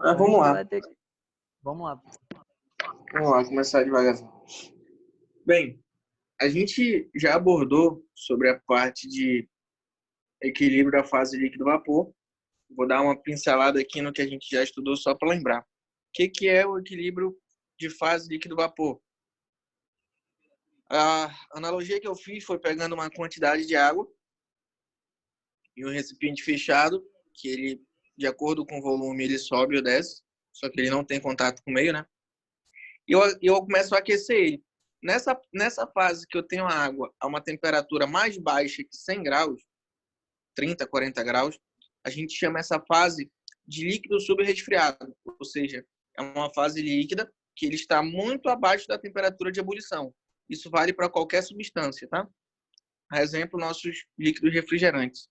Mas Então a vamos gente lá. vai ter que... Vamos lá. Vamos lá, começar devagarzinho. Bem, a gente já abordou sobre a parte de equilíbrio da fase líquido-vapor. Vou dar uma pincelada aqui no que a gente já estudou só para lembrar. O que é o equilíbrio de fase líquido-vapor? A analogia que eu fiz foi pegando uma quantidade de água em um recipiente fechado, que ele, de acordo com o volume, ele sobe ou desce, só que ele não tem contato com o meio, né? E eu começo a aquecer ele. Nessa fase que eu tenho a água a uma temperatura mais baixa que 100 graus, 30, 40 graus, a gente chama essa fase de líquido subresfriado, ou seja, é uma fase líquida que ele está muito abaixo da temperatura de ebulição. Isso vale para qualquer substância, tá? A exemplo, nossos líquidos refrigerantes.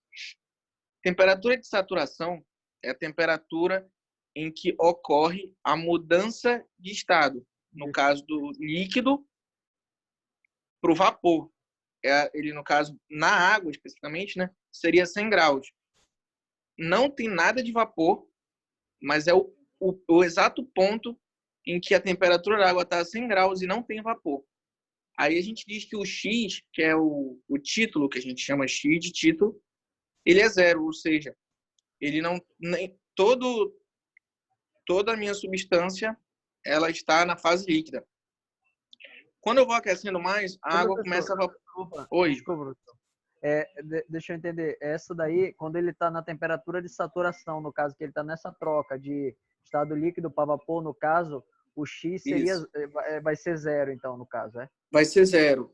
Temperatura de saturação é a temperatura em que ocorre a mudança de estado. No caso do líquido para o vapor. Ele, no caso, na água especificamente, né, seria 100 graus. Não tem nada de vapor, mas é o exato ponto em que a temperatura da água está a 100 graus e não tem vapor. Aí a gente diz que o X, que é o título, que a gente chama X de título, ele é zero, ou seja, ele não toda a minha substância ela está na fase líquida. Quando eu vou aquecendo mais, a água começa a Desculpa, Oi. desculpa, professor. Deixa eu entender. Essa daí, quando ele está na temperatura de saturação, no caso que ele está nessa troca de estado líquido para vapor, no caso, o X seria, vai ser zero, então, no caso, é? Vai ser zero.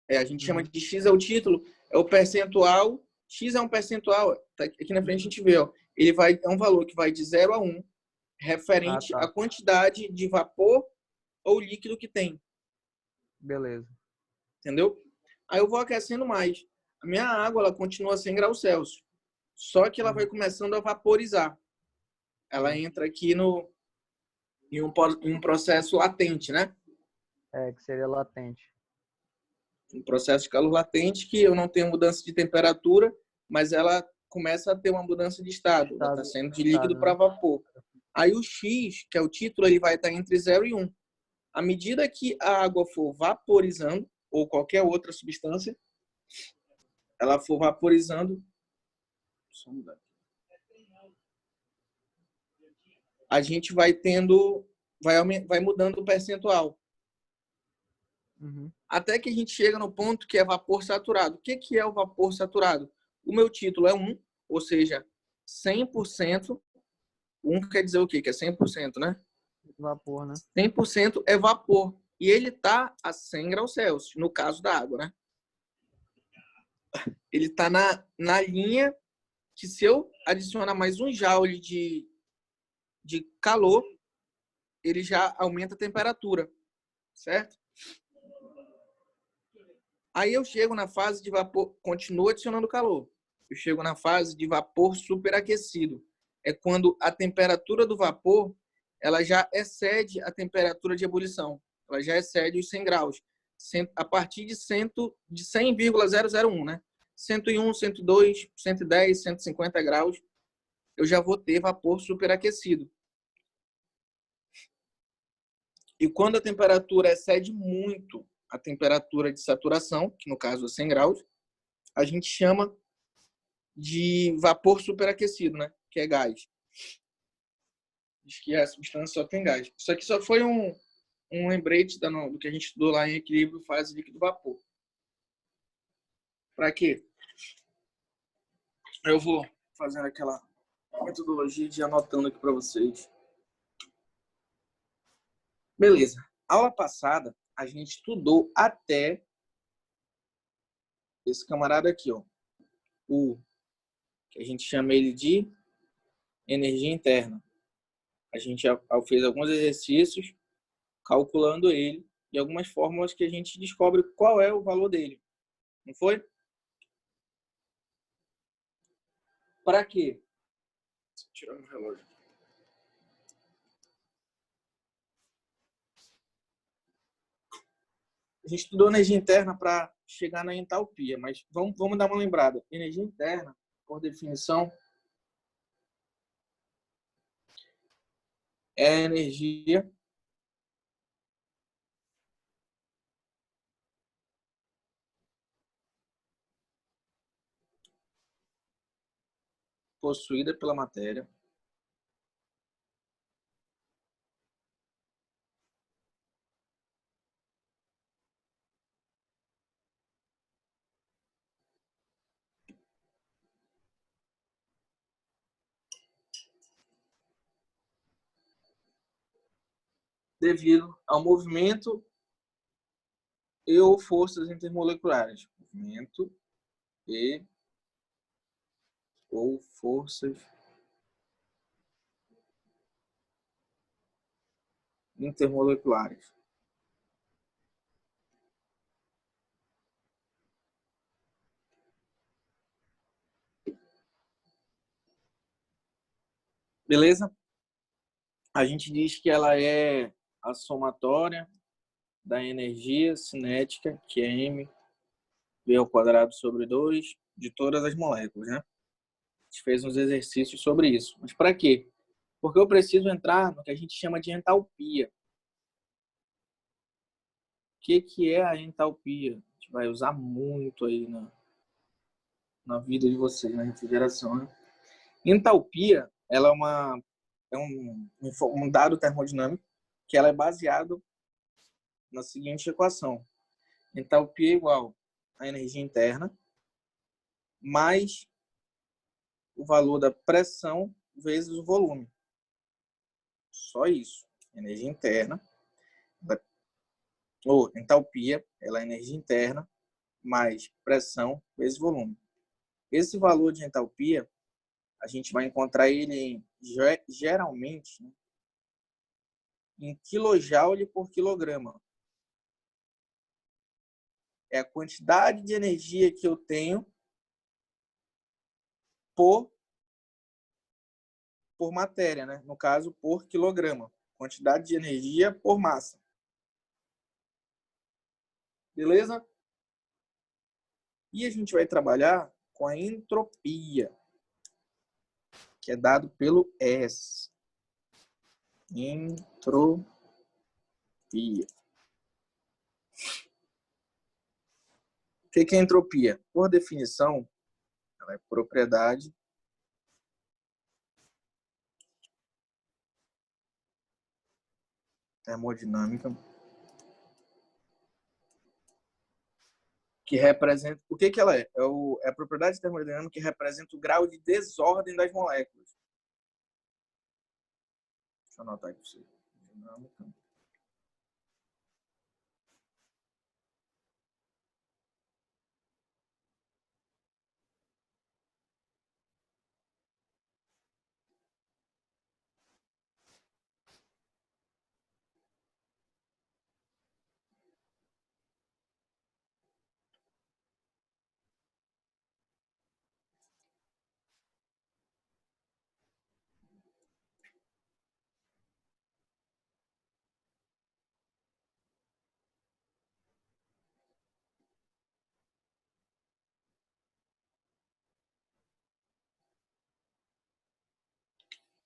A gente chama de X é o título, é o percentual. X é um percentual. Tá aqui na frente a gente vê, ó. É um valor que vai de 0 a 1, referente à quantidade de vapor ou líquido que tem. Beleza. Entendeu? Aí eu vou aquecendo mais. A minha água ela continua a 100 graus Celsius. Só que ela vai começando a vaporizar. Ela entra aqui em um processo latente, né? Que seria latente. Um processo de calor latente que eu não tenho mudança de temperatura, mas ela começa a ter uma mudança de estado. Ela está sendo de líquido para vapor. Aí o X, que é o título, ele vai estar entre 0 e 1. À medida que a água for vaporizando, ou qualquer outra substância, ela for vaporizando, a gente vai mudando o percentual. Até que a gente chega no ponto que é vapor saturado. O que é o vapor saturado? O meu título é 1, ou seja, 100%. 1 quer dizer o quê? Que é 100%, né? Vapor, né? 100% é vapor. E ele está a 100 graus Celsius, no caso da água, né? Ele está na linha que, se eu adicionar mais 1 joule de calor, ele já aumenta a temperatura, certo? Aí eu chego na fase de vapor, continuo adicionando calor. Eu chego na fase de vapor superaquecido. É quando a temperatura do vapor ela já excede a temperatura de ebulição. Ela já excede os 100 graus. A partir de 100,001, né? 101, 102, 110, 150 graus, eu já vou ter vapor superaquecido. E quando a temperatura excede muito a temperatura de saturação, que no caso é 100 graus, a gente chama de vapor superaquecido, né? Que é gás. Diz que a substância só tem gás. Isso aqui só foi um lembrete do que a gente estudou lá em equilíbrio fase líquido-vapor. Para quê? Eu vou fazendo aquela metodologia de anotando aqui para vocês. Beleza. Aula passada, a gente estudou até esse camarada aqui, ó. Que a gente chama ele de energia interna. A gente fez alguns exercícios calculando ele e algumas fórmulas que a gente descobre qual é o valor dele. Não foi? Para quê? Deixa eu tirar meu relógio. A gente estudou energia interna para chegar na entalpia, mas vamos dar uma lembrada. Energia interna, por definição, é a energia possuída pela matéria devido ao movimento e ou forças intermoleculares. Movimento e ou forças intermoleculares. Beleza? A gente diz que ela é a somatória da energia cinética, que é m v ao quadrado sobre 2, de todas as moléculas, né? A gente fez uns exercícios sobre isso. Mas para quê? Porque eu preciso entrar no que a gente chama de entalpia. O que é a entalpia? A gente vai usar muito aí na vida de vocês, na refrigeração, né? Entalpia, ela é um dado termodinâmico que ela é baseado na seguinte equação. Entalpia é igual a energia interna mais o valor da pressão vezes o volume. Só isso. Energia interna, ou entalpia, ela é energia interna mais pressão vezes volume. Esse valor de entalpia, a gente vai encontrar ele geralmente, né, em quilojoule por quilograma. É a quantidade de energia que eu tenho por matéria, né? No caso, por quilograma. Quantidade de energia por massa. Beleza? E a gente vai trabalhar com a entropia, que é dado pelo S. Entropia. O que é entropia? Por definição, ela é propriedade termodinâmica que representa... O que ela é? É a propriedade termodinâmica que representa o grau de desordem das moléculas. Deixa eu anotar aqui para você. Dinâmica.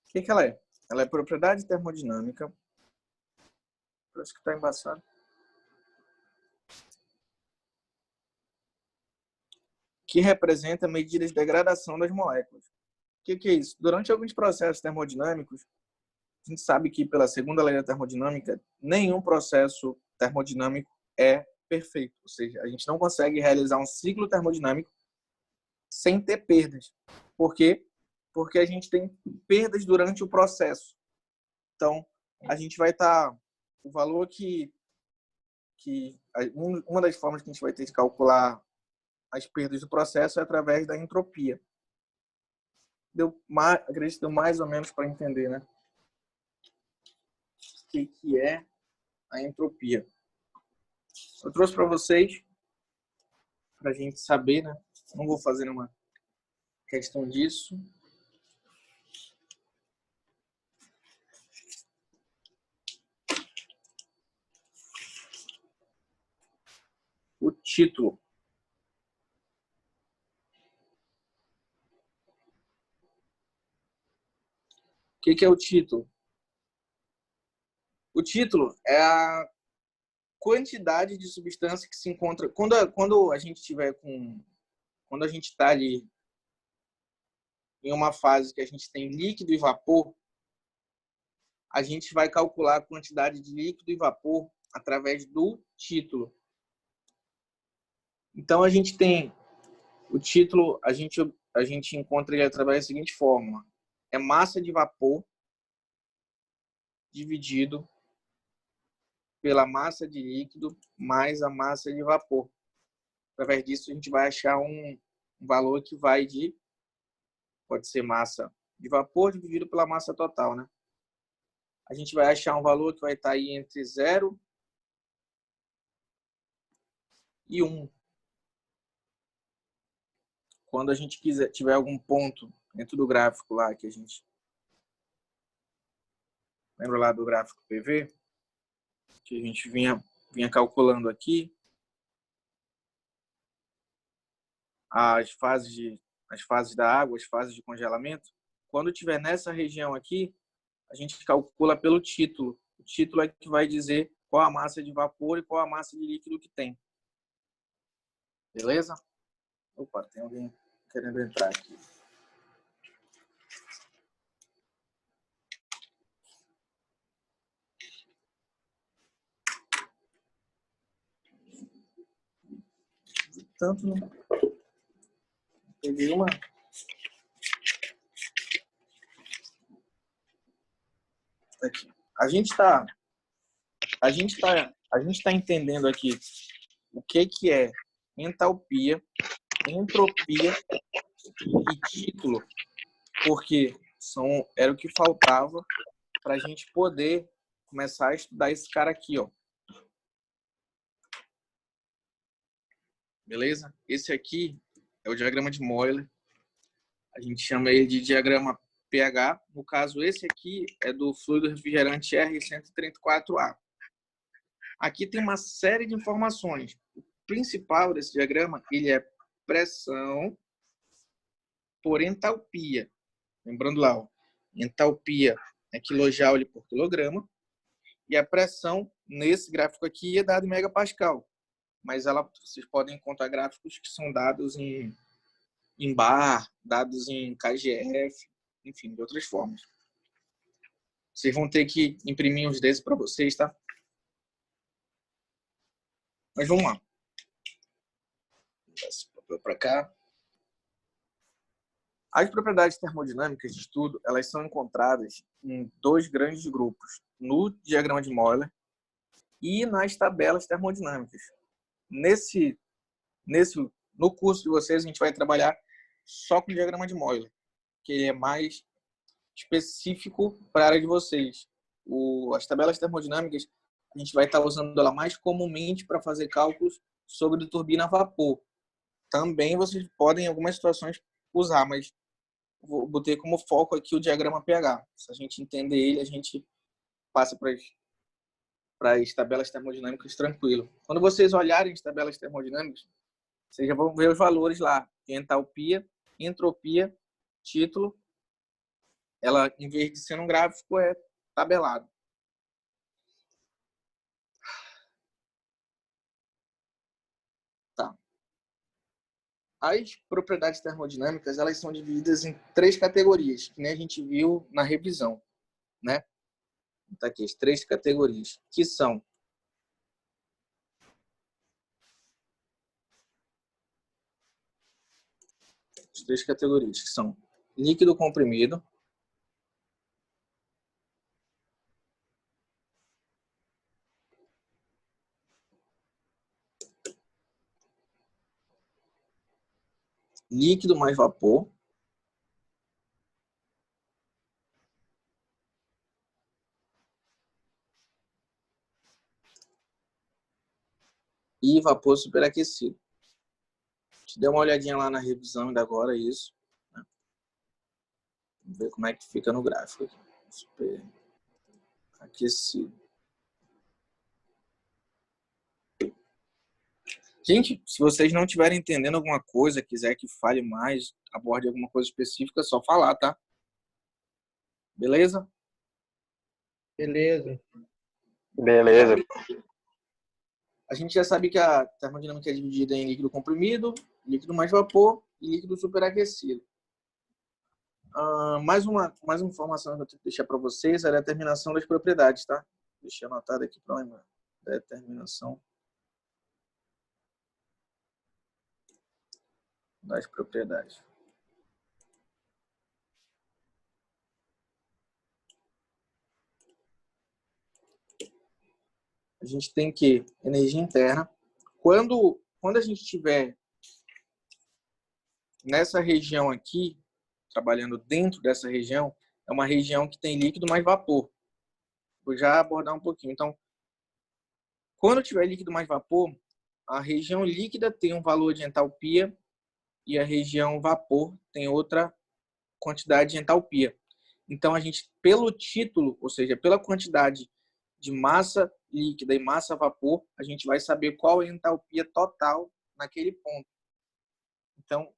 O que ela é? Ela é propriedade termodinâmica. Parece que está embaçado. Que representa medidas de degradação das moléculas. O que é isso? Durante alguns processos termodinâmicos, a gente sabe que, pela segunda lei da termodinâmica, nenhum processo termodinâmico é perfeito. Ou seja, a gente não consegue realizar um ciclo termodinâmico sem ter perdas. Por quê? Porque a gente tem perdas durante o processo. Então, a gente vai estar... O valor uma das formas que a gente vai ter de calcular as perdas do processo é através da entropia. Acredito que deu mais ou menos para entender, né? O que é a entropia. Eu trouxe para vocês, para a gente saber, né? Não vou fazer uma questão disso. O título. O que é o título? O título é a quantidade de substância que se encontra quando a gente tiver quando a gente está ali em uma fase que a gente tem líquido e vapor, a gente vai calcular a quantidade de líquido e vapor através do título. Então a gente tem o título, a gente encontra ele através da seguinte fórmula: é massa de vapor dividido pela massa de líquido mais a massa de vapor. Através disso a gente vai achar um valor que vai pode ser massa de vapor dividido pela massa total, né? A gente vai achar um valor que vai estar aí entre 0 e 1. Quando a gente tiver algum ponto dentro do gráfico lá, que a gente lembra lá do gráfico PV, que a gente vinha calculando aqui, as fases da água, as fases de congelamento. Quando tiver nessa região aqui, a gente calcula pelo título. O título é que vai dizer qual a massa de vapor e qual a massa de líquido que tem. Beleza? Opa, tem alguém querendo entrar aqui. Tanto não. Peguei uma. Aqui. A gente tá entendendo aqui o que é entalpia, entropia e título, porque era o que faltava para a gente poder começar a estudar esse cara aqui, ó. Beleza? Esse aqui é o diagrama de Euler. A gente chama ele de diagrama pH. No caso, esse aqui é do fluido refrigerante R134A. Aqui tem uma série de informações. O principal desse diagrama, ele é pressão por entalpia. Lembrando lá, ó, entalpia é quilojoule por quilograma. E a pressão, nesse gráfico aqui, é dada em megapascal. Mas vocês podem encontrar gráficos que são dados em bar, dados em KGF, enfim, de outras formas. Vocês vão ter que imprimir uns desses para vocês, tá? Mas vamos lá. Esse papel para cá. As propriedades termodinâmicas de estudo, elas são encontradas em dois grandes grupos, no diagrama de Euler e nas tabelas termodinâmicas. No curso de vocês, a gente vai trabalhar só com o diagrama de Euler, que é mais específico para a área de vocês. As tabelas termodinâmicas, a gente vai estar usando ela mais comumente para fazer cálculos sobre turbina a vapor. Também vocês podem, em algumas situações, usar, mas botei como foco aqui o diagrama pH. Se a gente entender ele, a gente passa para as tabelas termodinâmicas tranquilo. Quando vocês olharem as tabelas termodinâmicas, vocês já vão ver os valores lá. Entalpia, entropia, título. Ela, em vez de ser um gráfico, é tabelado. Tá. As propriedades termodinâmicas, elas são divididas em 3 categorias, que nem a gente viu na revisão, né? Tá aqui as 3 categorias, que são as 3 categorias, que são líquido comprimido, líquido mais vapor e vapor superaquecido. Te dê uma olhadinha lá na revisão ainda agora, isso. Né? Vamos ver como é que fica no gráfico aqui. Superaquecido. Gente, se vocês não estiverem entendendo alguma coisa, quiser que fale mais, aborde alguma coisa específica, é só falar, tá? Beleza? Beleza. Beleza. A gente já sabe que a termodinâmica é dividida em líquido comprimido, líquido mais vapor e líquido superaquecido. Mais uma informação que eu tenho que deixar para vocês é a determinação das propriedades, tá? Deixa eu anotar aqui para lembrar. Determinação das propriedades. A gente tem que energia interna. Quando a gente estiver nessa região aqui, trabalhando dentro dessa região, é uma região que tem líquido mais vapor. Vou já abordar um pouquinho. Então, quando tiver líquido mais vapor, a região líquida tem um valor de entalpia e a região vapor tem outra quantidade de entalpia. Então, a gente, pelo título, ou seja, pela quantidade de massa líquida e massa vapor, a gente vai saber qual é a entalpia total naquele ponto. Então,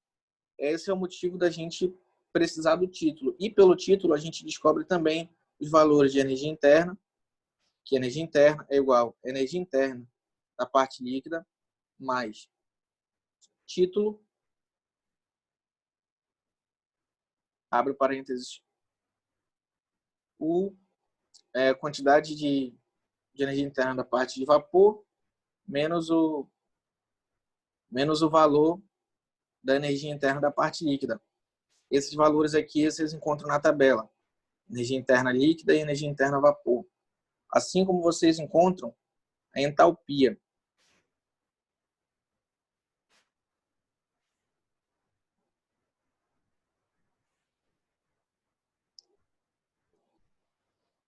esse é o motivo da gente precisar do título. E pelo título, a gente descobre também os valores de energia interna, que energia interna é igual a energia interna da parte líquida mais título, abre parênteses, quantidade de energia interna da parte de vapor, menos o valor da energia interna da parte líquida. Esses valores aqui vocês encontram na tabela. Energia interna líquida e energia interna vapor. Assim como vocês encontram a entalpia.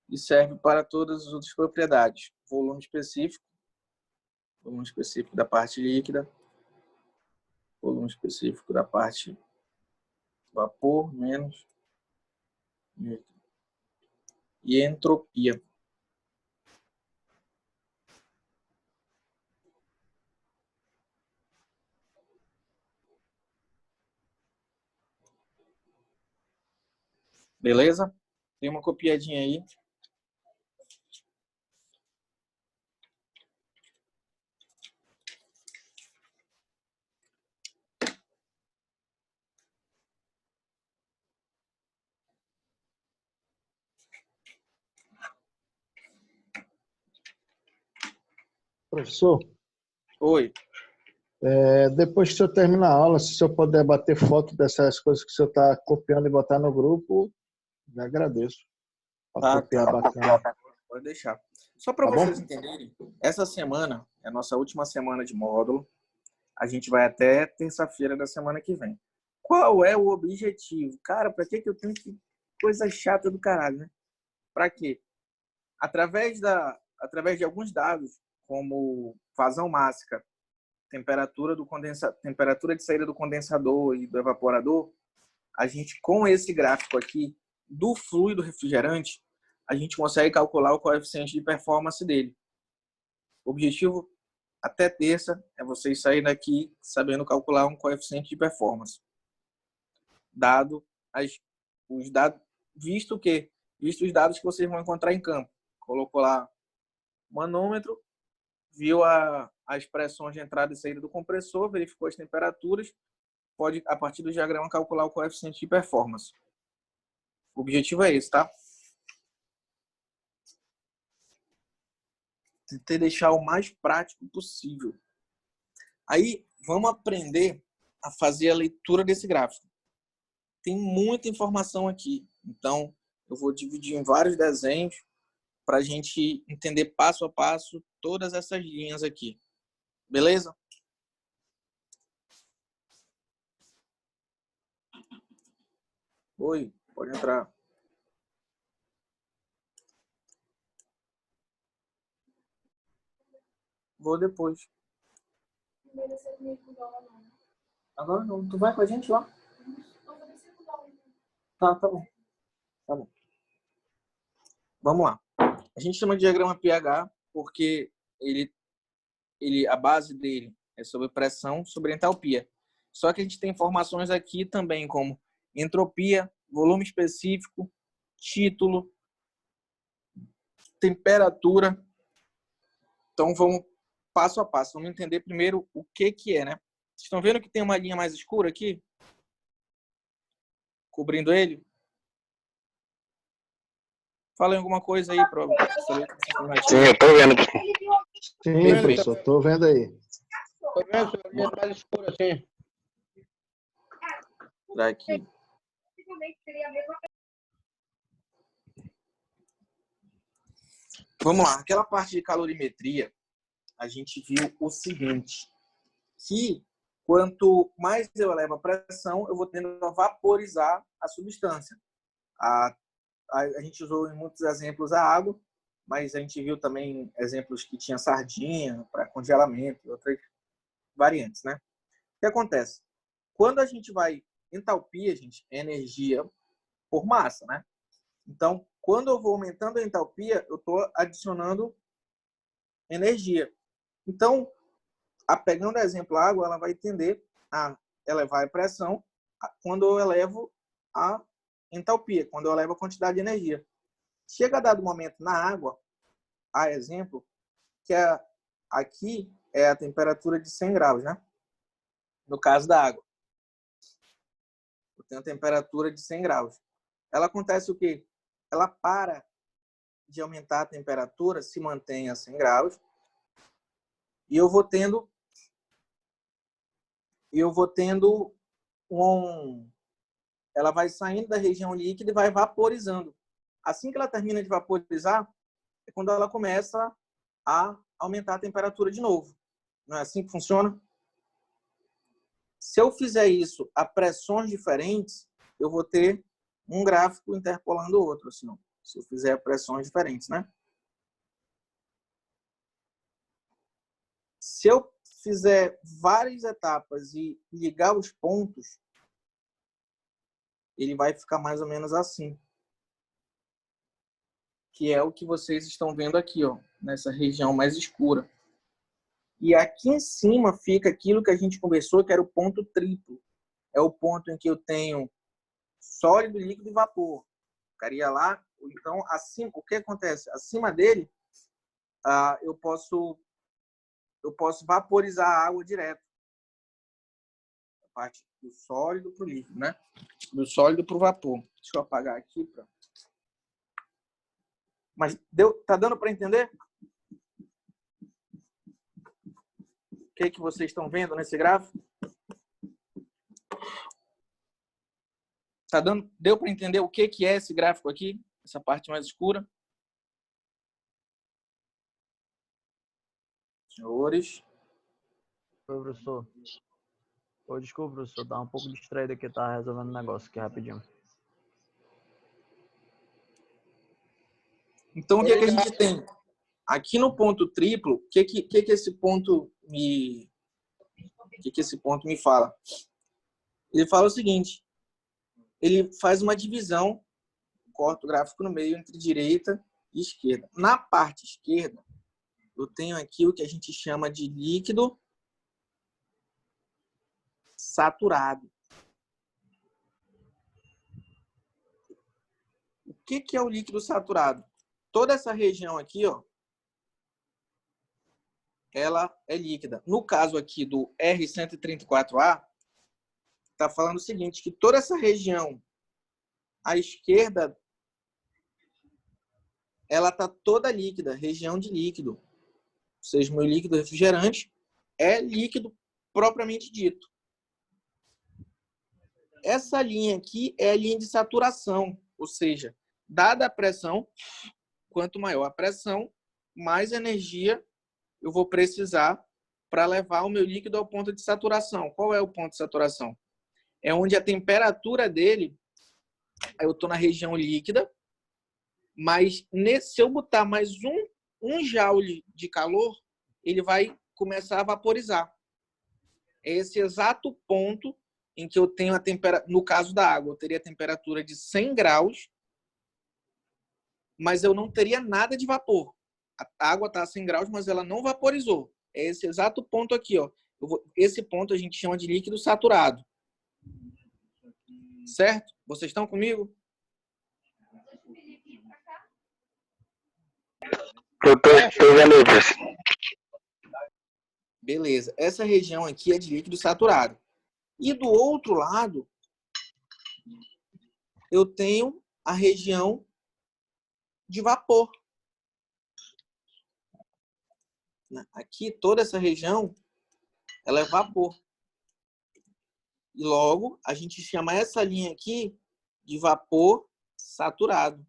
E serve para todas as outras propriedades. Volume específico da parte líquida, volume específico da parte vapor, menos e entropia. Beleza? Tem uma copiadinha aí. Professor, Oi. depois que o senhor terminar a aula, se o senhor puder bater foto dessas coisas que o senhor está copiando e botar no grupo, eu agradeço. Para copiar bacana. Pode deixar. Só para vocês entenderem, essa semana é a nossa última semana de módulo. A gente vai até terça-feira da semana que vem. Qual é o objetivo? Cara, para que eu tenho que... Coisa chata do caralho, né? Para quê? Através de alguns dados, como vazão mássica, temperatura de saída do condensador e do evaporador, a gente, com esse gráfico aqui do fluido refrigerante, a gente consegue calcular o coeficiente de performance dele. O objetivo até terça é vocês saírem daqui sabendo calcular um coeficiente de performance. Visto os dados que vocês vão encontrar em campo. Colocou lá o manômetro, viu as pressões de entrada e saída do compressor, verificou as temperaturas, pode, a partir do diagrama, calcular o coeficiente de performance. O objetivo é esse, tá? Tentei deixar o mais prático possível. Aí, vamos aprender a fazer a leitura desse gráfico. Tem muita informação aqui, então eu vou dividir em vários desenhos para a gente entender passo a passo todas essas linhas aqui. Beleza? Oi, pode entrar. Vou depois. Agora não. Tu vai com a gente lá? Tá bom. Tá bom. Vamos lá. A gente chama de diagrama pH porque a base dele é sobre pressão, sobre entalpia. Só que a gente tem informações aqui também como entropia, volume específico, título, temperatura Então, vamos passo a passo. Vamos entender primeiro o que é, né? Vocês estão vendo que tem uma linha mais escura aqui? Cobrindo ele? Falem alguma coisa aí para saber que vocês estão mais. Sim, eu tô vendo. Sim, professor, estou vendo aí. Tô vendo, senhor, linha mais escura, assim. Daqui. Vamos lá. Aquela parte de calorimetria, a gente viu o seguinte, que quanto mais eu elevo a pressão, eu vou tendo a vaporizar a substância. A gente usou em muitos exemplos a água, mas a gente viu também exemplos que tinha sardinha para congelamento e outras variantes, né? O que acontece? Quando a gente vai entalpia, gente, é energia por massa, né? Então, quando eu vou aumentando a entalpia, eu estou adicionando energia. Então, pegando o exemplo a água, ela vai tender a elevar a pressão quando eu elevo a entalpia, quando eu elevo a quantidade de energia. Chega a dado momento na água, a exemplo, que aqui é a temperatura de 100 graus, né? No caso da água. Eu tenho a temperatura de 100 graus. Ela acontece o quê? Ela para de aumentar a temperatura, se mantém a 100 graus, e eu vou tendo ela vai saindo da região líquida e vai vaporizando. Assim que ela termina de vaporizar, é quando ela começa a aumentar a temperatura de novo. Não é assim que funciona? Se eu fizer isso a pressões diferentes, eu vou ter um gráfico interpolando o outro, assim, se eu fizer pressões diferentes, né? Se eu fizer várias etapas e ligar os pontos, ele vai ficar mais ou menos assim. Que é o que vocês estão vendo aqui, ó, nessa região mais escura. E aqui em cima fica aquilo que a gente conversou, que era o ponto triplo. É o ponto em que eu tenho sólido, líquido e vapor. Ficaria lá. Então, assim, o que acontece? Acima dele, eu posso vaporizar a água direto. A parte do sólido para o líquido, né? Do sólido para o vapor. Deixa eu apagar aqui. Mas tá dando para entender? O que vocês estão vendo nesse gráfico? Deu para entender o que é esse gráfico aqui? Essa parte mais escura? Senhores. Oi, professor. Desculpa, professor. Tá um pouco distraído aqui, tá resolvendo um negócio aqui rapidinho. Então, o que a gente tem? Aqui no ponto triplo, o que esse ponto me... O que esse ponto me fala? Ele fala o seguinte, ele faz uma divisão, corta o gráfico no meio entre direita e esquerda. Na parte esquerda, eu tenho aqui o que a gente chama de líquido saturado. O que é o líquido saturado? Toda essa região aqui, ó, ela é líquida. No caso aqui do R134A, está falando o seguinte, que toda essa região à esquerda, ela está toda líquida, região de líquido. Ou seja, meu líquido refrigerante é líquido propriamente dito. Essa linha aqui é a linha de saturação, ou seja, dada a pressão, quanto maior a pressão, mais energia eu vou precisar para levar o meu líquido ao ponto de saturação. Qual é o ponto de saturação? É onde a temperatura dele, eu estou na região líquida, mas se eu botar mais um joule de calor, ele vai começar a vaporizar. É esse exato ponto em que eu tenho a temperatura, no caso da água, eu teria a temperatura de 100 graus, mas eu não teria nada de vapor. A água está a 100 graus, mas ela não vaporizou. É esse exato ponto aqui, ó. Esse ponto a gente chama de líquido saturado. Certo? Vocês estão comigo? Eu tô vendo aí, professor. Beleza. Essa região aqui é de líquido saturado. E do outro lado, eu tenho a região de vapor. Aqui, toda essa região, ela é vapor. E logo, a gente chama essa linha aqui de vapor saturado.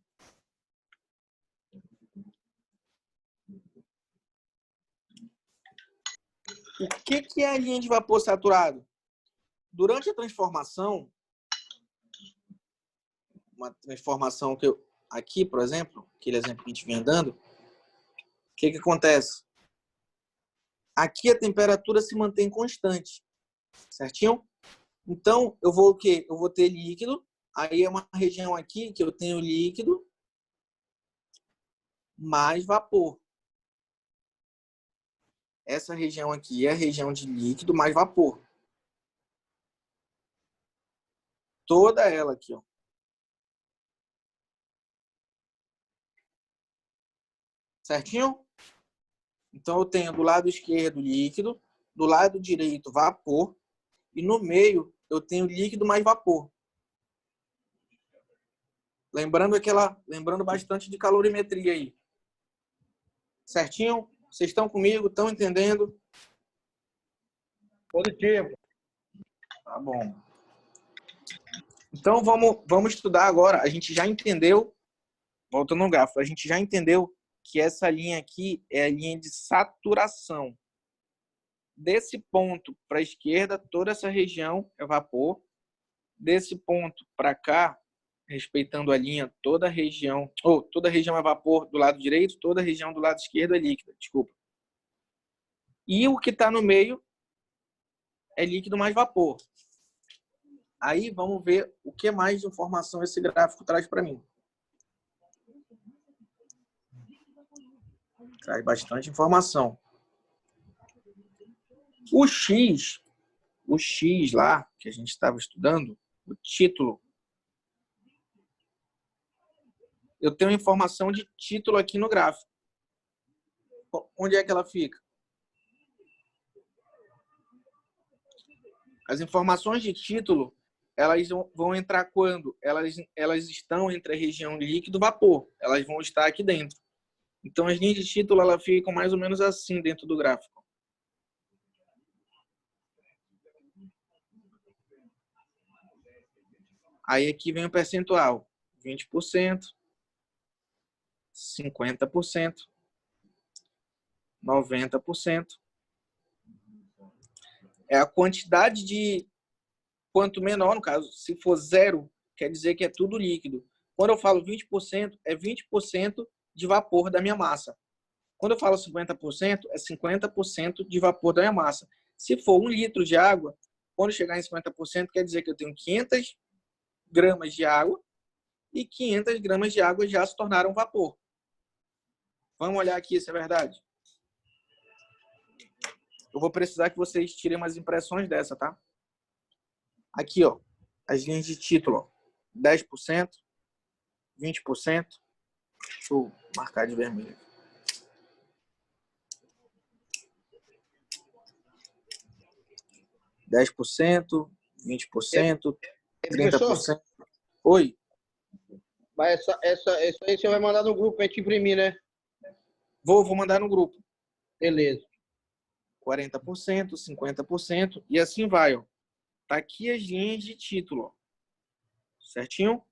O que é a linha de vapor saturado? Durante a transformação, uma transformação que eu... Aqui, por exemplo, aquele exemplo que a gente vem andando, o que acontece? Aqui a temperatura se mantém constante, certinho? Então, eu vou o quê? Eu vou ter líquido, aí é uma região aqui que eu tenho líquido mais vapor. Essa região aqui é a região de líquido mais vapor. Toda ela aqui, ó. Certinho? Então, eu tenho do lado esquerdo líquido, do lado direito vapor, e no meio eu tenho líquido mais vapor. Lembrando bastante de calorimetria aí. Certinho? Vocês estão comigo? Estão entendendo? Positivo. Tá bom. Então, vamos estudar agora. A gente já entendeu, voltando no gráfico, a gente já entendeu que essa linha aqui é a linha de saturação. Desse ponto para a esquerda, toda essa região é vapor. Desse ponto para cá, respeitando a linha, toda a região é vapor do lado direito, toda a região do lado esquerdo é líquida, desculpa. E o que está no meio é líquido mais vapor. Aí vamos ver o que mais de informação esse gráfico traz para mim. Traz bastante informação. O X lá, que a gente estava estudando, o título. Eu tenho informação de título aqui no gráfico. Onde é que ela fica? As informações de título, elas vão entrar quando? Elas estão entre a região líquido e vapor. Elas vão estar aqui dentro. Então, as linhas de título, elas ficam mais ou menos assim dentro do gráfico. Aí aqui vem o percentual. 20%, 50%, 90%. É a quantidade de... Quanto menor, no caso, se for zero, quer dizer que é tudo líquido. Quando eu falo 20%, é 20% de vapor da minha massa. Quando eu falo 50%, é 50% de vapor da minha massa. Se for 1 litro de água, quando chegar em 50%, quer dizer que eu tenho 500 gramas de água e 500 gramas de água já se tornaram vapor. Vamos olhar aqui se é verdade. Eu vou precisar que vocês tirem umas impressões dessa, tá? Aqui, ó, as linhas de título, ó, 10%, 20%. Deixa eu marcar de vermelho. %, 20%, 30%. Oi. Mas isso aí você vai mandar no grupo pra gente imprimir, né? Vou mandar no grupo. Beleza. 40%, 50% e assim vai, ó. Tá aqui as linhas de título, ó. Certinho?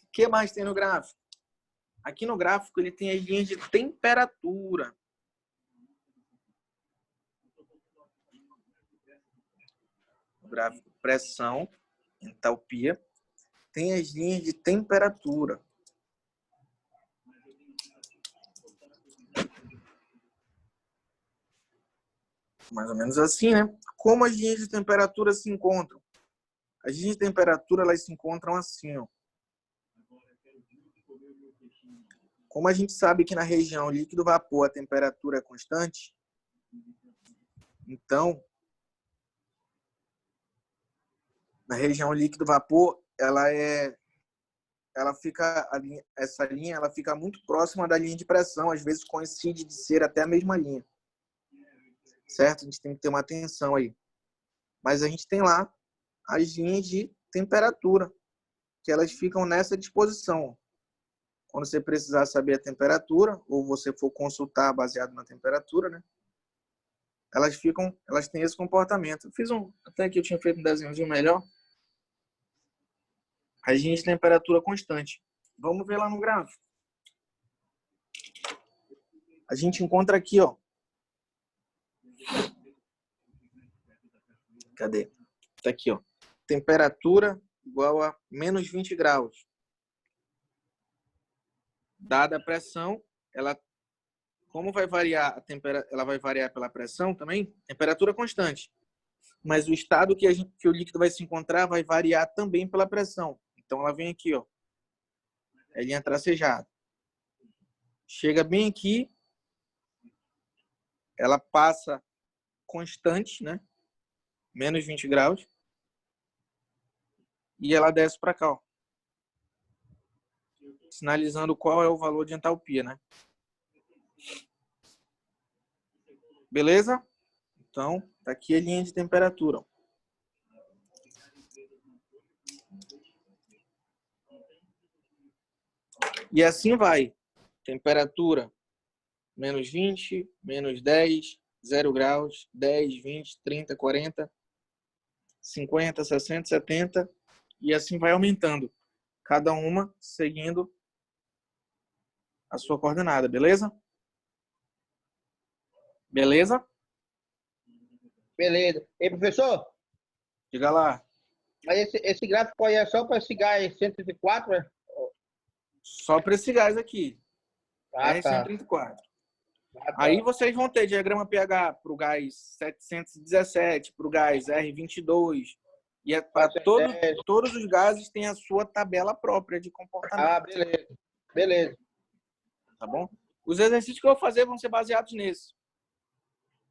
O que mais tem no gráfico? Aqui no gráfico ele tem as linhas de temperatura. O gráfico pressão, entalpia, tem as linhas de temperatura. Mais ou menos assim, né? Como as linhas de temperatura se encontram? As linhas de temperatura, elas se encontram assim, ó. Como a gente sabe que na região líquido-vapor a temperatura é constante, então, na região líquido-vapor, ela é essa linha ela fica muito próxima da linha de pressão, às vezes coincide de ser até a mesma linha, certo? A gente tem que ter uma atenção aí. Mas a gente tem lá as linhas de temperatura, que elas ficam nessa disposição. Quando você precisar saber a temperatura, ou você for consultar baseado na temperatura, né? Elas têm esse comportamento. Até que eu tinha feito um desenhozinho melhor. As linhas de temperatura constante. Vamos ver lá no gráfico. A gente encontra aqui, ó. Cadê? Tá aqui, ó. Temperatura igual a menos 20 graus. Dada a pressão, como vai variar a temperatura, ela vai variar pela pressão também, temperatura constante. Mas o estado que o líquido vai se encontrar vai variar também pela pressão. Então ela vem aqui, ó. É linha tracejada. Chega bem aqui, ela passa constante, né? Menos 20 graus. E ela desce para cá, ó. Sinalizando qual é o valor de entalpia, né? Beleza? Então, tá aqui a linha de temperatura, ó. E assim vai. Temperatura, menos 20, menos 10, 0 graus, 10, 20, 30, 40, 50, 60, 70. E assim vai aumentando. Cada uma seguindo a sua coordenada, beleza? Beleza? Beleza. E professor, Diga lá. mas esse gráfico aí é só para esse gás 104, né? Só para esse gás aqui. Ah, tá. R134. Ah, tá. Aí vocês vão ter diagrama pH para o gás 717, para o gás R22. E para todos os gases tem a sua tabela própria de comportamento. Ah, beleza. Beleza. Tá bom? Os exercícios que eu vou fazer vão ser baseados nisso.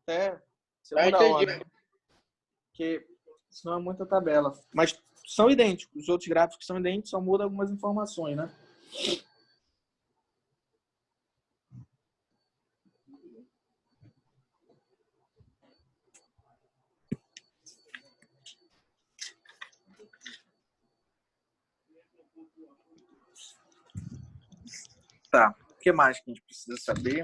Até segunda hora. Porque senão é muita tabela. Mas são idênticos. Os outros gráficos são idênticos, só muda algumas informações, né? Tá. O que mais que a gente precisa saber?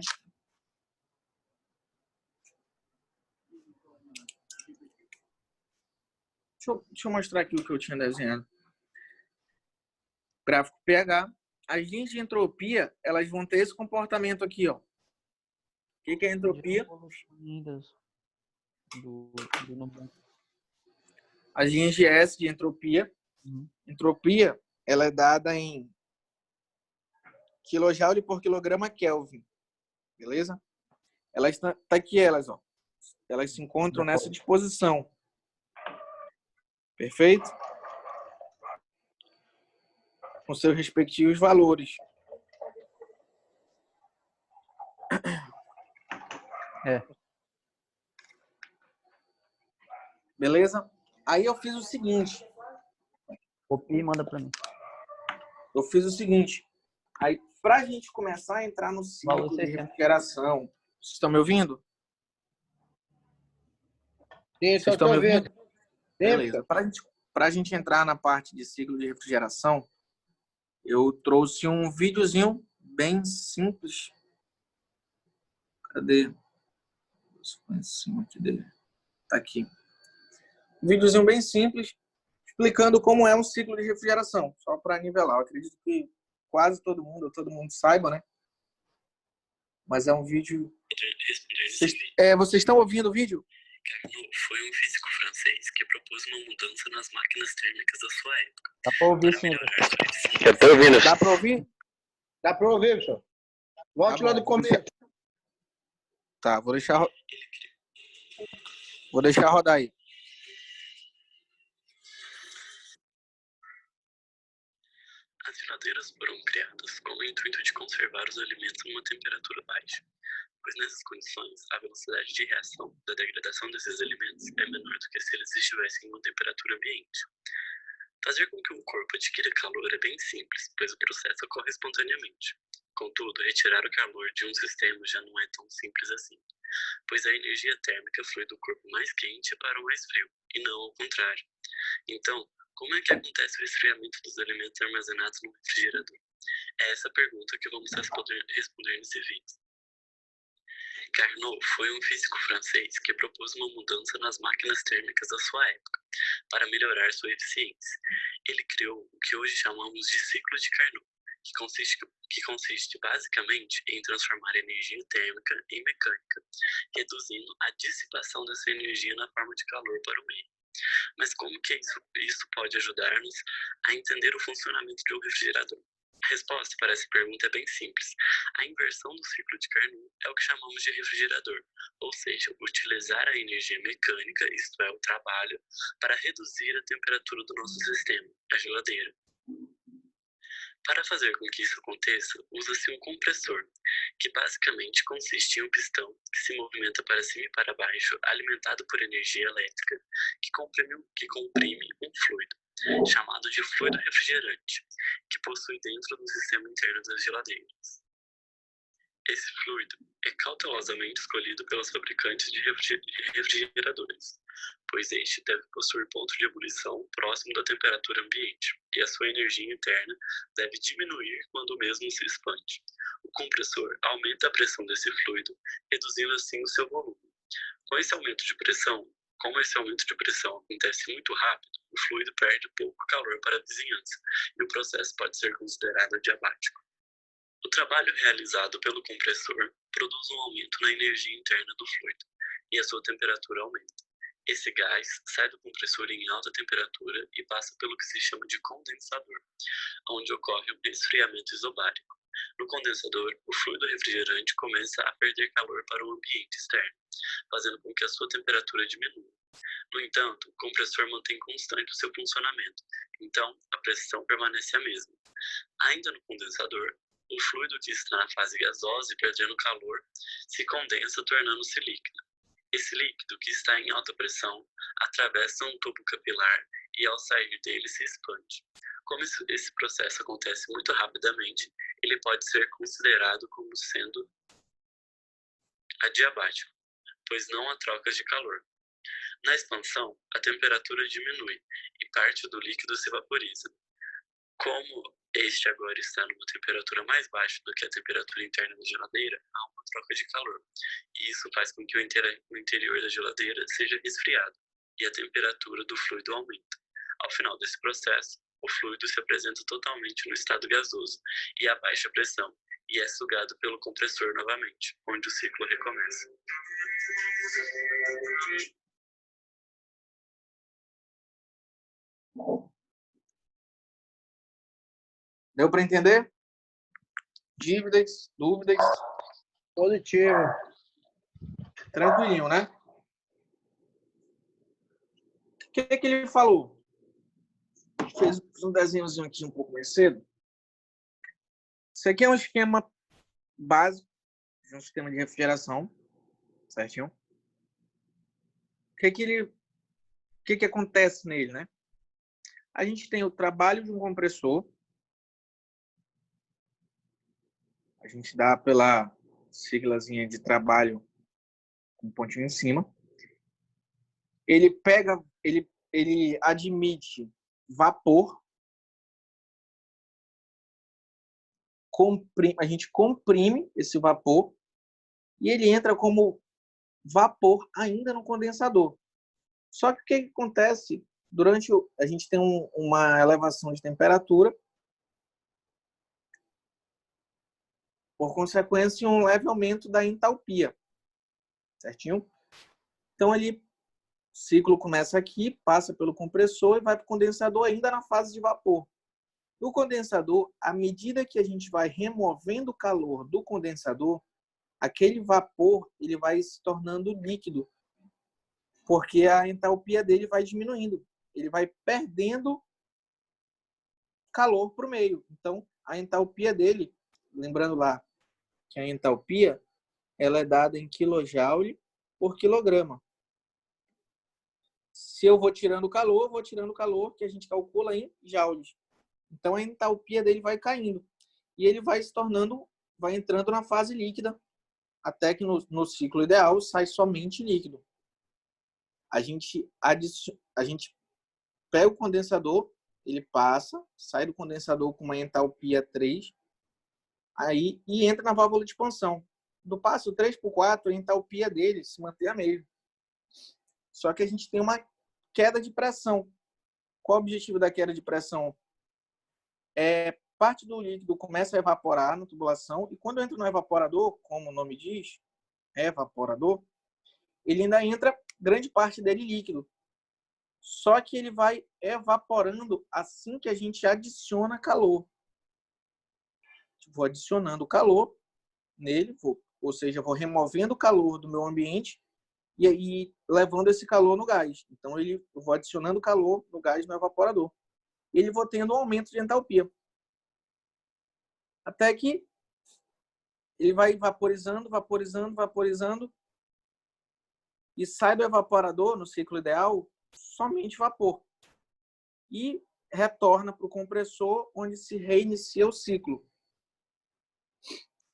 Deixa eu mostrar aqui o que eu tinha desenhado. Gráfico pH. As linhas de entropia, elas vão ter esse comportamento aqui, ó. O que é entropia? As linhas de S de entropia. Entropia, ela é dada em kJ por quilograma Kelvin. Beleza? Elas tá aqui elas, ó. Elas se encontram nessa disposição. Perfeito? Com seus respectivos valores. Beleza? Aí eu fiz o seguinte. Copia e manda para mim. Eu fiz o seguinte. Aí, pra gente começar a entrar no ciclo de refrigeração. Vocês estão me ouvindo? Sim, Vocês estão me ouvindo? Beleza. Pra gente entrar na parte de ciclo de refrigeração, eu trouxe um videozinho bem simples. Cadê? Em cima aqui dele. Tá aqui. Um videozinho bem simples, explicando como é um ciclo de refrigeração, só para nivelar. Eu acredito que quase todo mundo saiba, né? Mas é um vídeo... Vocês estão ouvindo o vídeo? Carnot foi um físico francês que propôs uma mudança nas máquinas térmicas da sua época. Dá para ouvir sim. Eu tô ouvindo. Dá para ouvir? Dá para ouvir, pessoal. Volte lá do começo. Tá, vou deixar rodar aí. As geladeiras foram criadas com o intuito de conservar os alimentos a uma temperatura baixa, pois nessas condições a velocidade de reação da degradação desses alimentos é menor do que se eles estivessem em uma temperatura ambiente. Fazer com que o corpo adquira calor é bem simples, pois o processo ocorre espontaneamente. Contudo, retirar o calor de um sistema já não é tão simples assim, pois a energia térmica flui do corpo mais quente para o mais frio, e não ao contrário. Então, como é que acontece o esfriamento dos alimentos armazenados no refrigerador? É essa pergunta que vamos responder nesse vídeo. Carnot foi um físico francês que propôs uma mudança nas máquinas térmicas da sua época, para melhorar sua eficiência. Ele criou o que hoje chamamos de ciclo de Carnot, que consiste basicamente em transformar energia térmica em mecânica, reduzindo a dissipação dessa energia na forma de calor para o meio. Mas como que isso pode ajudar-nos a entender o funcionamento de um refrigerador? A resposta para essa pergunta é bem simples. A inversão do ciclo de Carnot é o que chamamos de refrigerador, ou seja, utilizar a energia mecânica, isto é, o trabalho, para reduzir a temperatura do nosso sistema, a geladeira. Para fazer com que isso aconteça, usa-se um compressor, que basicamente consiste em um pistão que se movimenta para cima e para baixo, alimentado por energia elétrica, que comprime um fluido, chamado de fluido refrigerante, que possui dentro do sistema interno das geladeiras. Esse fluido é cautelosamente escolhido pelos fabricantes de refrigeradores, pois este deve possuir ponto de ebulição próximo da temperatura ambiente, e a sua energia interna deve diminuir quando o mesmo se expande. O compressor aumenta a pressão desse fluido, reduzindo assim o seu volume. Como esse aumento de pressão acontece muito rápido, o fluido perde pouco calor para a vizinhança, e o processo pode ser considerado adiabático. O trabalho realizado pelo compressor produz um aumento na energia interna do fluido, e a sua temperatura aumenta. Esse gás sai do compressor em alta temperatura e passa pelo que se chama de condensador, onde ocorre um resfriamento isobárico. No condensador, o fluido refrigerante começa a perder calor para o ambiente externo, fazendo com que a sua temperatura diminua. No entanto, o compressor mantém constante o seu funcionamento, então a pressão permanece a mesma. Ainda no condensador, o fluido que está na fase gasosa e perdendo calor se condensa, tornando-se líquido. Esse líquido, que está em alta pressão, atravessa um tubo capilar e, ao sair dele, se expande. Como esse processo acontece muito rapidamente, ele pode ser considerado como sendo adiabático, pois não há trocas de calor. Na expansão, a temperatura diminui e parte do líquido se vaporiza. Como este agora está numa temperatura mais baixa do que a temperatura interna da geladeira, há uma troca de calor. E isso faz com que o interior da geladeira seja resfriado e a temperatura do fluido aumenta. Ao final desse processo, o fluido se apresenta totalmente no estado gasoso e a baixa pressão, e é sugado pelo compressor novamente, onde o ciclo recomeça. Deu para entender? Dúvidas? Positivo. Tranquilinho, né? O que ele falou? Fez um desenhozinho aqui um pouco mais cedo. Isso aqui é um esquema básico de um sistema de refrigeração, certinho? O que acontece nele, né? A gente tem o trabalho de um compressor. A gente dá pela siglazinha de trabalho com um pontinho em cima. Ele admite vapor. A gente comprime esse vapor e ele entra como vapor ainda no condensador. Só que o que acontece? A gente tem uma elevação de temperatura, por consequência, um leve aumento da entalpia, certinho? Então, o ciclo começa aqui, passa pelo compressor e vai para o condensador ainda na fase de vapor. No condensador, à medida que a gente vai removendo o calor do condensador, aquele vapor ele vai se tornando líquido, porque a entalpia dele vai diminuindo. Ele vai perdendo calor para o meio. Então, a entalpia dele, lembrando lá que a entalpia ela é dada em kJ por quilograma. Se eu vou tirando o calor, eu vou tirando o calor, que a gente calcula em joules. Então, a entalpia dele vai caindo. E ele vai se tornando, vai entrando na fase líquida, até que no ciclo ideal sai somente líquido. A gente pega o condensador, ele passa, sai do condensador com uma entalpia 3, aí, e entra na válvula de expansão. Do passo 3 para o 4, a entalpia dele se mantém a mesma. Só que a gente tem uma queda de pressão. Qual o objetivo da queda de pressão? Parte do líquido começa a evaporar na tubulação, e quando entra no evaporador, como o nome diz, evaporador, ele ainda entra grande parte dele líquido. Só que ele vai evaporando assim que a gente adiciona calor. Vou adicionando calor nele, ou seja, vou removendo o calor do meu ambiente e aí levando esse calor no gás. Então, eu vou adicionando calor no gás no evaporador. E ele vou tendo um aumento de entalpia. Até que ele vai vaporizando, vaporizando, vaporizando e sai do evaporador, no ciclo ideal, somente vapor. E retorna para o compressor, onde se reinicia o ciclo.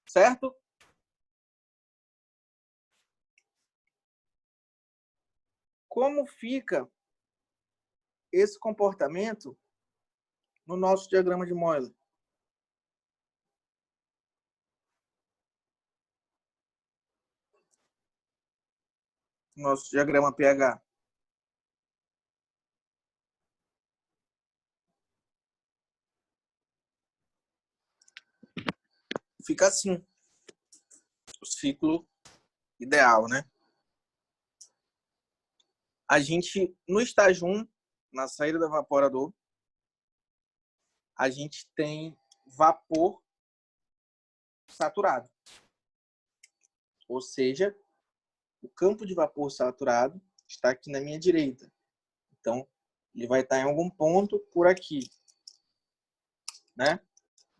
Certo? Como fica esse comportamento no nosso diagrama de Euler? Nosso diagrama pH. Fica assim. O ciclo ideal, né? A gente, no estágio 1, na saída do evaporador, a gente tem vapor saturado. Ou seja, o campo de vapor saturado está aqui na minha direita. Então, ele vai estar em algum ponto por aqui, né?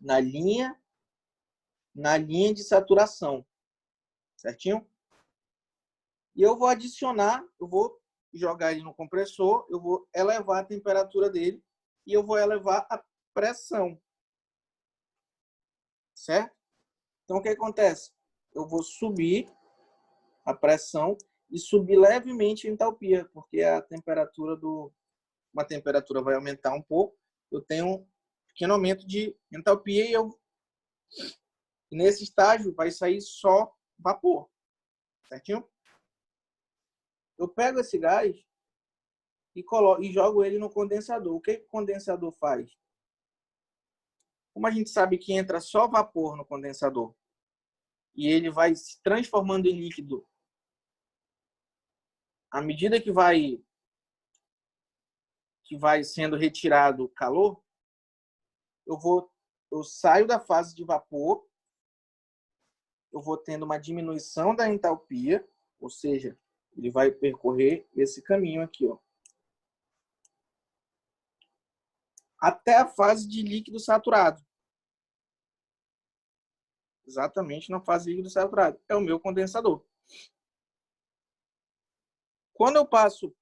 Na linha de saturação, certinho? E eu vou adicionar, eu vou jogar ele no compressor, eu vou elevar a temperatura dele e eu vou elevar a pressão, certo? Então, o que acontece? Eu vou subir a pressão e subir levemente a entalpia, porque a temperatura uma temperatura vai aumentar um pouco, eu tenho um pequeno aumento de entalpia e nesse estágio vai sair só vapor, certinho? Eu pego esse gás e jogo ele no condensador. O que o condensador faz? Como a gente sabe que entra só vapor no condensador e ele vai se transformando em líquido à medida que vai sendo retirado calor, eu saio da fase de vapor, eu vou tendo uma diminuição da entalpia, ou seja, ele vai percorrer esse caminho aqui, ó, até a fase de líquido saturado. Exatamente na fase de líquido saturado. É o meu condensador. Quando eu passo,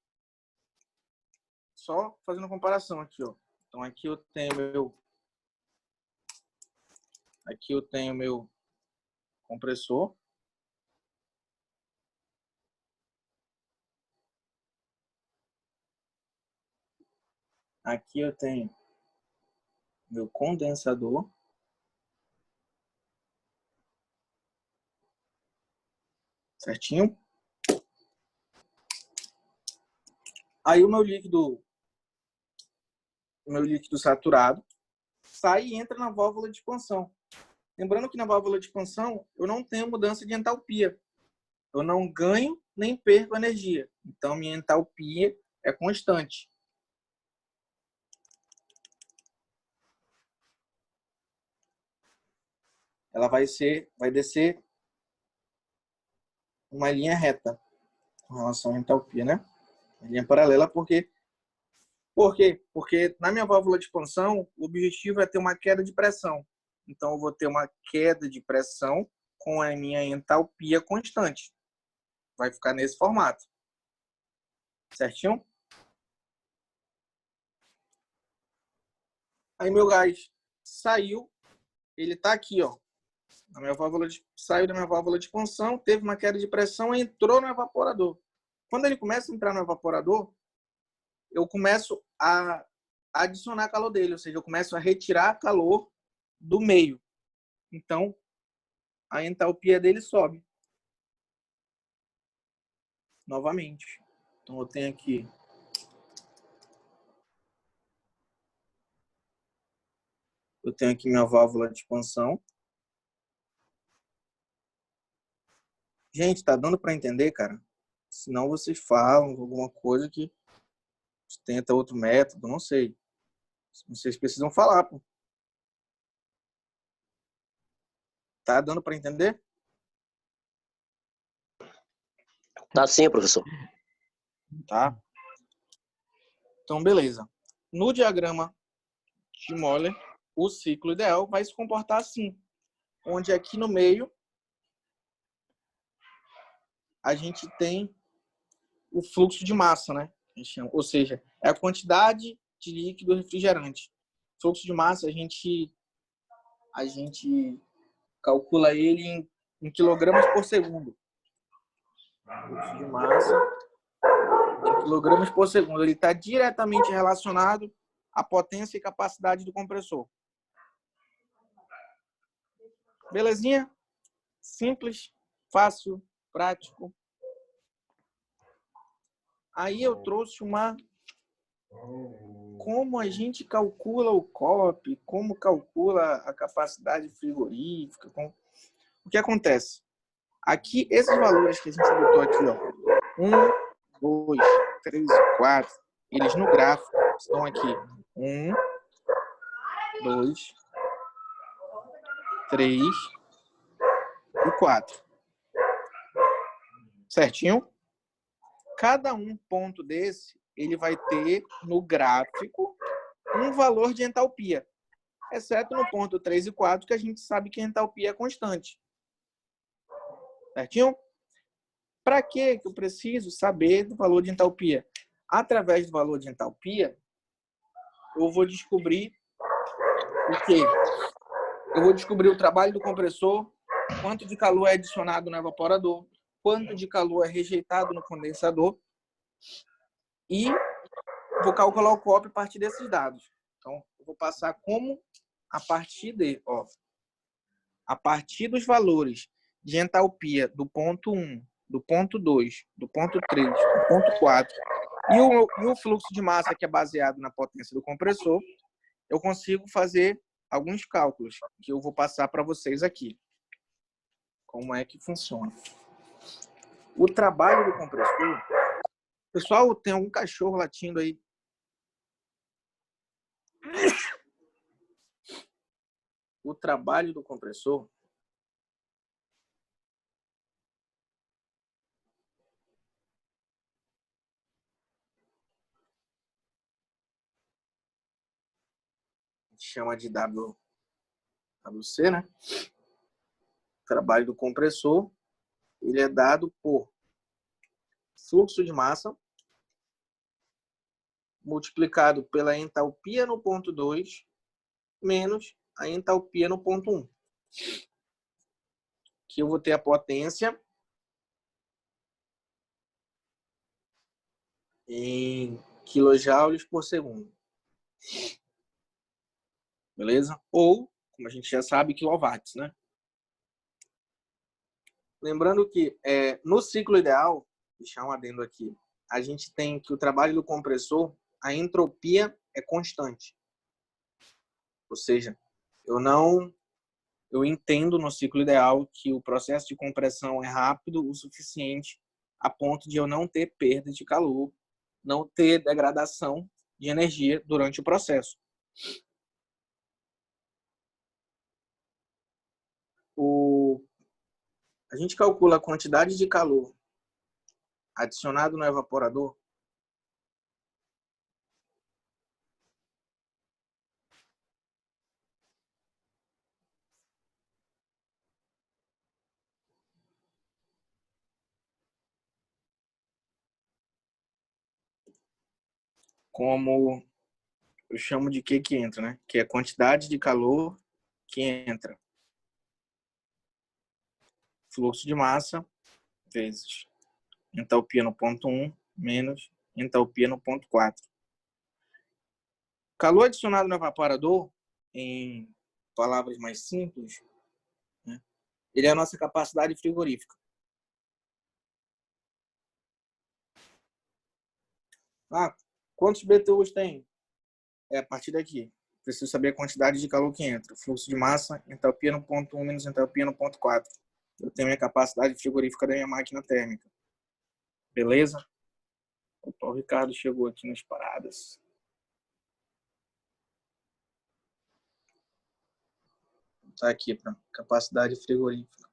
só fazendo comparação aqui, ó. Então aqui eu tenho meu compressor. Aqui eu tenho meu condensador. Certinho? Aí o meu líquido saturado sai e entra na válvula de expansão. Lembrando que na válvula de expansão eu não tenho mudança de entalpia. Eu não ganho nem perco energia. Então minha entalpia é constante. Ela vai descer uma linha reta com relação à entalpia, né? Uma linha paralela Por quê? Porque na minha válvula de expansão, o objetivo é ter uma queda de pressão. Então, eu vou ter uma queda de pressão com a minha entalpia constante. Vai ficar nesse formato. Certinho? Aí meu gás saiu, ele tá aqui, ó. Saiu da minha válvula de expansão, teve uma queda de pressão e entrou no evaporador. Quando ele começa a entrar no evaporador, eu começo a adicionar calor dele, ou seja, eu começo a retirar calor do meio. Então, a entalpia dele sobe. Novamente. Então, eu tenho aqui minha válvula de expansão. Gente, tá dando para entender, cara? Senão vocês falam alguma coisa que tenta outro método, não sei. Vocês precisam falar, pô. Tá dando para entender? Tá sim, professor. Tá. Então, beleza. No diagrama de Moller, o ciclo ideal vai se comportar assim, onde aqui no meio a gente tem o fluxo de massa, né? Ou seja, é a quantidade de líquido refrigerante. Fluxo de massa, a gente calcula ele em quilogramas por segundo. Fluxo de massa em quilogramas por segundo. Ele está diretamente relacionado à potência e capacidade do compressor. Belezinha? Simples, fácil, prático. Aí eu trouxe como a gente calcula o COP, como calcula a capacidade frigorífica. O que acontece? Aqui, esses valores que a gente botou aqui, ó, 1, 2, 3, 4, eles no gráfico estão aqui. 1, 2, 3 e 4. Certinho? Cada um ponto desse, ele vai ter no gráfico um valor de entalpia, exceto no ponto 3 e 4, que a gente sabe que a entalpia é constante. Certinho? Para que eu preciso saber do valor de entalpia? Através do valor de entalpia, eu vou descobrir o quê? Eu vou descobrir o trabalho do compressor, quanto de calor é adicionado no evaporador, quanto de calor é rejeitado no condensador e vou calcular o COP a partir desses dados. Então, eu vou passar como a partir a partir dos valores de entalpia do ponto 1, do ponto 2, do ponto 3, do ponto 4 e o fluxo de massa que é baseado na potência do compressor, eu consigo fazer alguns cálculos que eu vou passar para vocês aqui. Como é que funciona? O trabalho do compressor... Pessoal, tem algum cachorro latindo aí? O trabalho do compressor a gente chama de WC, né? O trabalho do compressor, ele é dado por fluxo de massa multiplicado pela entalpia no ponto 2 menos a entalpia no ponto 1. Que eu vou ter a potência em quilojoules por segundo. Beleza? Ou, como a gente já sabe, quilowatts, né? Lembrando que no ciclo ideal, deixar um adendo aqui, a gente tem que o trabalho do compressor, a entropia é constante. Ou seja, eu entendo no ciclo ideal que o processo de compressão é rápido o suficiente a ponto de eu não ter perda de calor, não ter degradação de energia durante o processo. A gente calcula a quantidade de calor adicionado no evaporador como eu chamo de Q que entra, né? Que é a quantidade de calor que entra. Fluxo de massa vezes entalpia no ponto 1 menos entalpia no ponto 4. Calor adicionado no evaporador, em palavras mais simples, né? Ele é a nossa capacidade frigorífica. Ah, quantos BTUs tem? É a partir daqui. Preciso saber a quantidade de calor que entra. Fluxo de massa, entalpia no ponto 1 menos entalpia no ponto 4. Eu tenho a capacidade frigorífica da minha máquina térmica. Beleza? Opa, o Ricardo chegou aqui nas paradas. Tá aqui para capacidade frigorífica.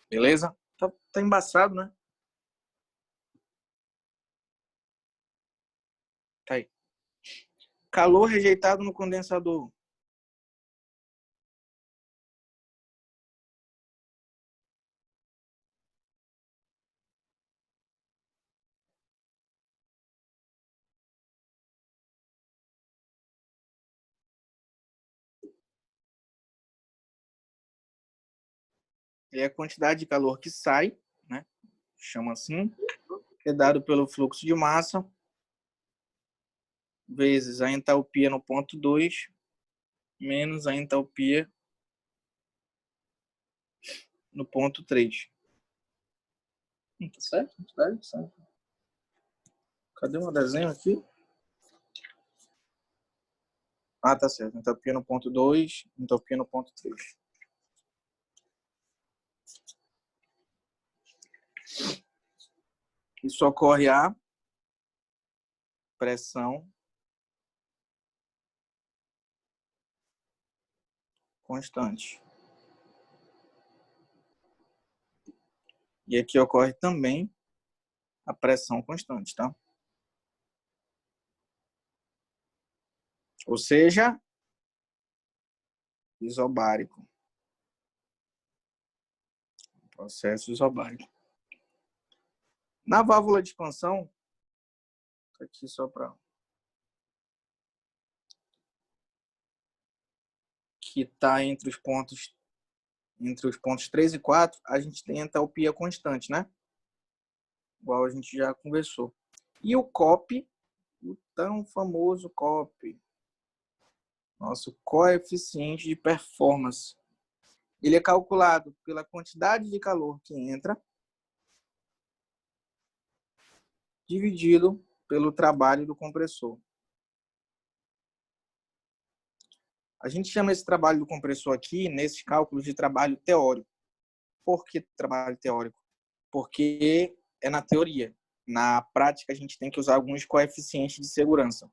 Beleza? Tá embaçado, né? Tá aí. Calor rejeitado no condensador. É a quantidade de calor que sai, né? Chama assim, que é dado pelo fluxo de massa vezes a entalpia no ponto 2 menos a entalpia no ponto 3. Tá certo? Tá certo. Cadê o desenho aqui? Ah, tá certo. Entalpia no ponto 2, entalpia no ponto 3. Isso ocorre a pressão constante. E aqui ocorre também a pressão constante, tá? Ou seja, isobárico. Processo isobárico. Na válvula de expansão, aqui só para que está entre os pontos 3 e 4, a gente tem a entalpia constante, né? Igual a gente já conversou. E o COP, o tão famoso COP, nosso coeficiente de performance, ele é calculado pela quantidade de calor que entra dividido pelo trabalho do compressor. A gente chama esse trabalho do compressor aqui, nesses cálculos, de trabalho teórico. Por que trabalho teórico? Porque é na teoria. Na prática, a gente tem que usar alguns coeficientes de segurança.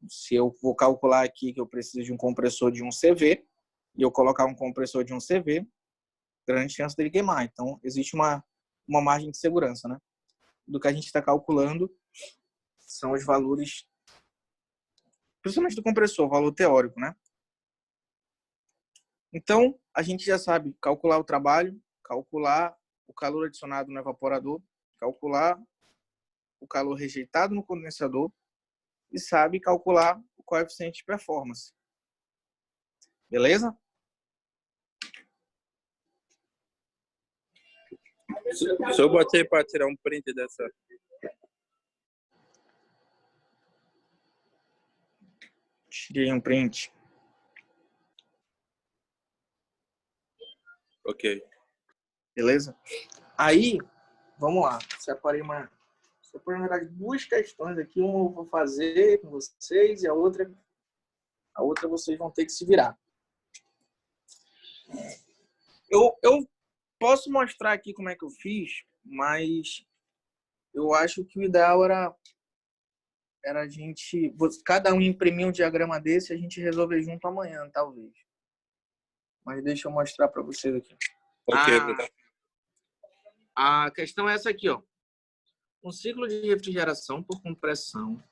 Se eu vou calcular aqui que eu preciso de um compressor de 1 CV, e eu colocar um compressor de 1 CV, grande chance dele queimar. Então, existe uma margem de segurança, né? Do que a gente está calculando são os valores, principalmente do compressor, valor teórico, né? Então, a gente já sabe calcular o trabalho, calcular o calor adicionado no evaporador, calcular o calor rejeitado no condensador e sabe calcular o coeficiente de performance. Beleza? Se eu botei para tirar um print dessa. Tirei um print. Ok. Beleza? Aí, vamos lá. Separei na verdade, duas questões aqui. Uma eu vou fazer com vocês e a outra vocês vão ter que se virar. Eu posso mostrar aqui como é que eu fiz, mas eu acho que o ideal era a gente, cada um imprimir um diagrama desse e a gente resolver junto amanhã, talvez. Mas deixa eu mostrar para vocês aqui. Ok, a questão é essa aqui, ó. Um ciclo de refrigeração por compressão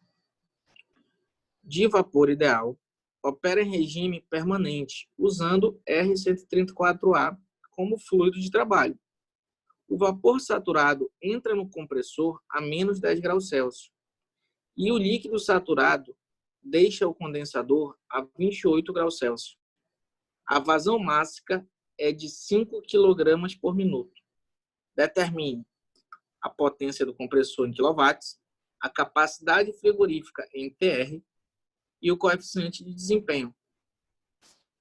de vapor ideal opera em regime permanente, usando R134A como fluido de trabalho. o vapor saturado entra no compressor a menos 10 graus Celsius e o líquido saturado deixa o condensador a 28 graus Celsius. A vazão máxima é de 5 kg por minuto. Determine a potência do compressor em quilowatts, a capacidade frigorífica em TR e o coeficiente de desempenho.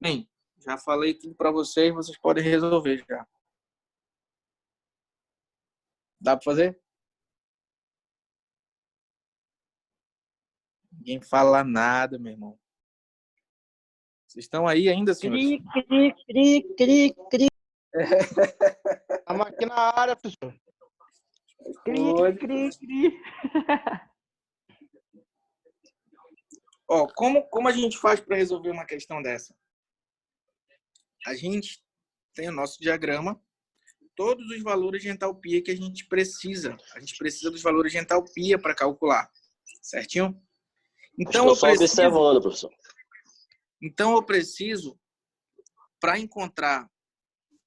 Bem, já falei tudo para vocês podem resolver já. Dá para fazer? Ninguém fala nada, meu irmão. Vocês estão aí ainda, senhores? Cri. Estamos aqui na área, professor. Cri. Ó, como a gente faz para resolver uma questão dessa? A gente tem o nosso diagrama, todos os valores de entalpia que a gente precisa. A gente precisa dos valores de entalpia para calcular, certinho? Então, Estou só observando, professor. Então, eu preciso, para encontrar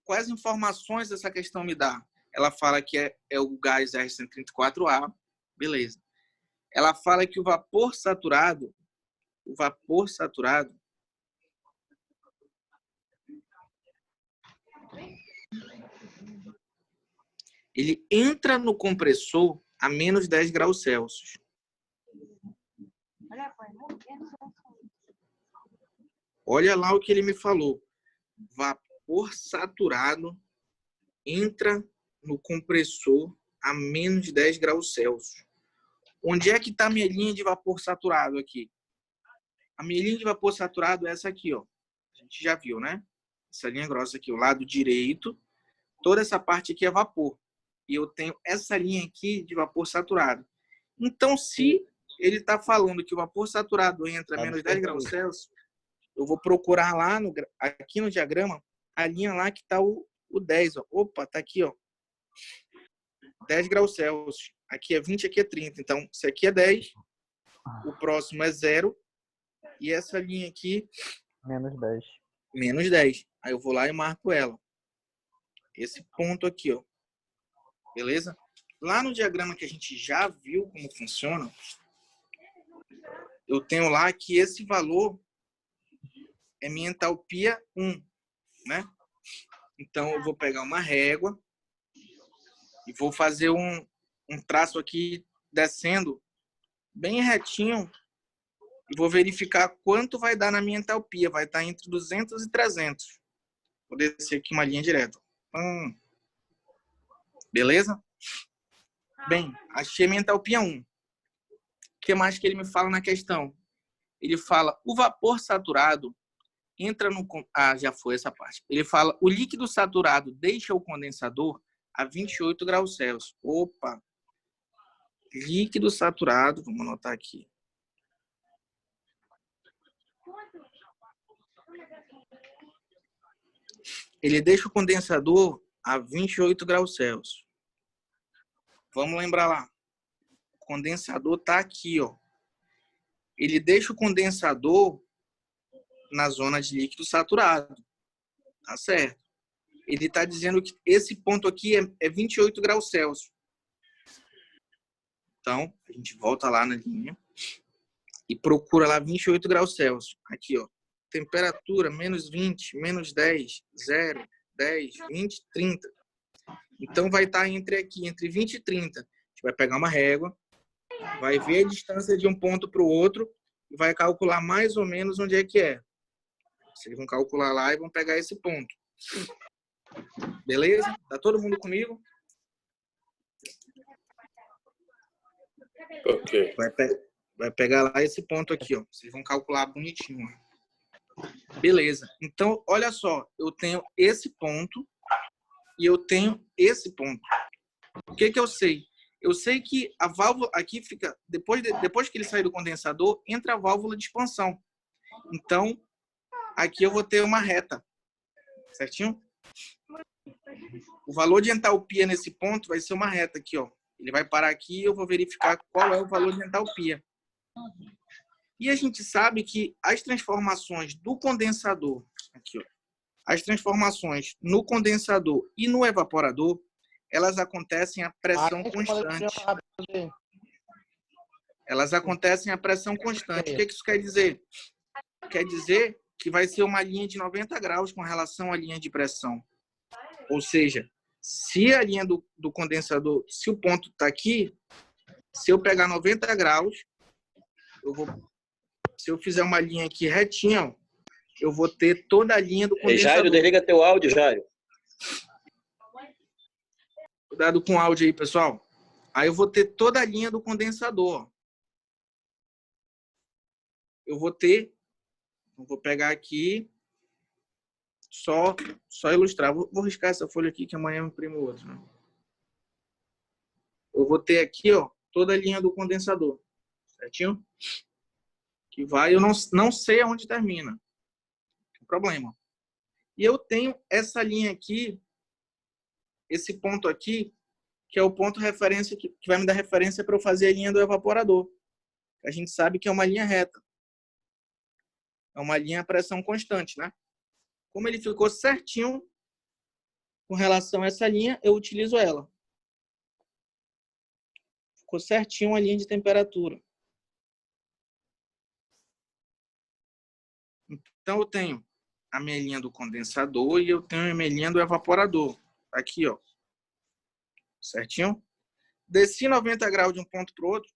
quais informações essa questão me dá. Ela fala que é o gás R134A, beleza. Ela fala que o vapor saturado, ele entra no compressor a menos 10 graus Celsius. Olha lá o que ele me falou. Vapor saturado entra no compressor a menos 10 graus Celsius. Onde é que está a minha linha de vapor saturado aqui? A minha linha de vapor saturado é essa aqui, ó. A gente já viu, né? Essa linha grossa aqui, o lado direito. Toda essa parte aqui é vapor. E eu tenho essa linha aqui de vapor saturado. Então, se ele está falando que o vapor saturado entra a menos 10 graus Celsius, eu vou procurar lá, aqui no diagrama, a linha lá que está o 10. Ó. Opa, está aqui, ó. 10 graus Celsius. Aqui é 20, aqui é 30. Então, se aqui é 10, o próximo é 0. E essa linha aqui... Menos 10. Menos 10. Aí eu vou lá e marco ela. Esse ponto aqui, ó. Beleza? Lá no diagrama que a gente já viu como funciona, eu tenho lá que esse valor é minha entalpia 1, né? Então, eu vou pegar uma régua e vou fazer um traço aqui descendo bem retinho e vou verificar quanto vai dar na minha entalpia. Vai estar entre 200 e 300. Vou descer aqui uma linha direta. Beleza? Bem, achei minha entalpia 1. O que mais que ele me fala na questão? Ele fala, o vapor saturado entra no... Ah, já foi essa parte. Ele fala, o líquido saturado deixa o condensador a 28 graus Celsius. Opa! Líquido saturado, vamos anotar aqui. Ele deixa o condensador a 28 graus Celsius. Vamos lembrar lá. O condensador está aqui, ó. Ele deixa o condensador na zona de líquido saturado. Tá certo? Ele está dizendo que esse ponto aqui é 28 graus Celsius. Então, a gente volta lá na linha e procura lá 28 graus Celsius. Aqui, ó. Temperatura, menos 20, menos 10, 0, 10, 20, 30. Então, vai estar entre 20 e 30. A gente vai pegar uma régua, vai ver a distância de um ponto para o outro e vai calcular mais ou menos onde é que é. Vocês vão calcular lá e vão pegar esse ponto. Beleza? Tá todo mundo comigo? Ok. Vai pegar lá esse ponto aqui, ó. Vocês vão calcular bonitinho. Beleza. Então, olha só. Eu tenho esse ponto e eu tenho esse ponto. O que que eu sei? Eu sei que a válvula aqui fica... Depois que ele sair do condensador, entra a válvula de expansão. Então, aqui eu vou ter uma reta. Certinho? O valor de entalpia nesse ponto vai ser uma reta aqui, ó. Ele vai parar aqui e eu vou verificar qual é o valor de entalpia. E a gente sabe que as transformações do condensador, aqui, ó, as transformações no condensador e no evaporador, elas acontecem a pressão constante. Elas acontecem a pressão constante. O que isso quer dizer? Quer dizer que vai ser uma linha de 90 graus com relação à linha de pressão. Ou seja, se a linha do condensador, se o ponto está aqui, se eu pegar 90 graus, se eu fizer uma linha aqui retinha, ó, eu vou ter toda a linha do condensador. Jairo, desliga teu áudio, Jairo. Cuidado com o áudio aí, pessoal. Aí eu vou ter toda a linha do condensador. Eu vou pegar aqui, só ilustrar. Vou riscar essa folha aqui, que amanhã eu imprimo outra. Né? Eu vou ter aqui, ó, toda a linha do condensador. Certinho? Que vai, eu não sei aonde termina. Não tem problema. E eu tenho essa linha aqui, esse ponto aqui, que é o ponto referência que vai me dar referência para eu fazer a linha do evaporador. A gente sabe que é uma linha reta. É uma linha a pressão constante, né? Como ele ficou certinho com relação a essa linha, eu utilizo ela. Ficou certinho a linha de temperatura. Então, eu tenho a minha linha do condensador e eu tenho a minha linha do evaporador. Aqui, ó. Certinho? Desci 90 graus de um ponto para o outro.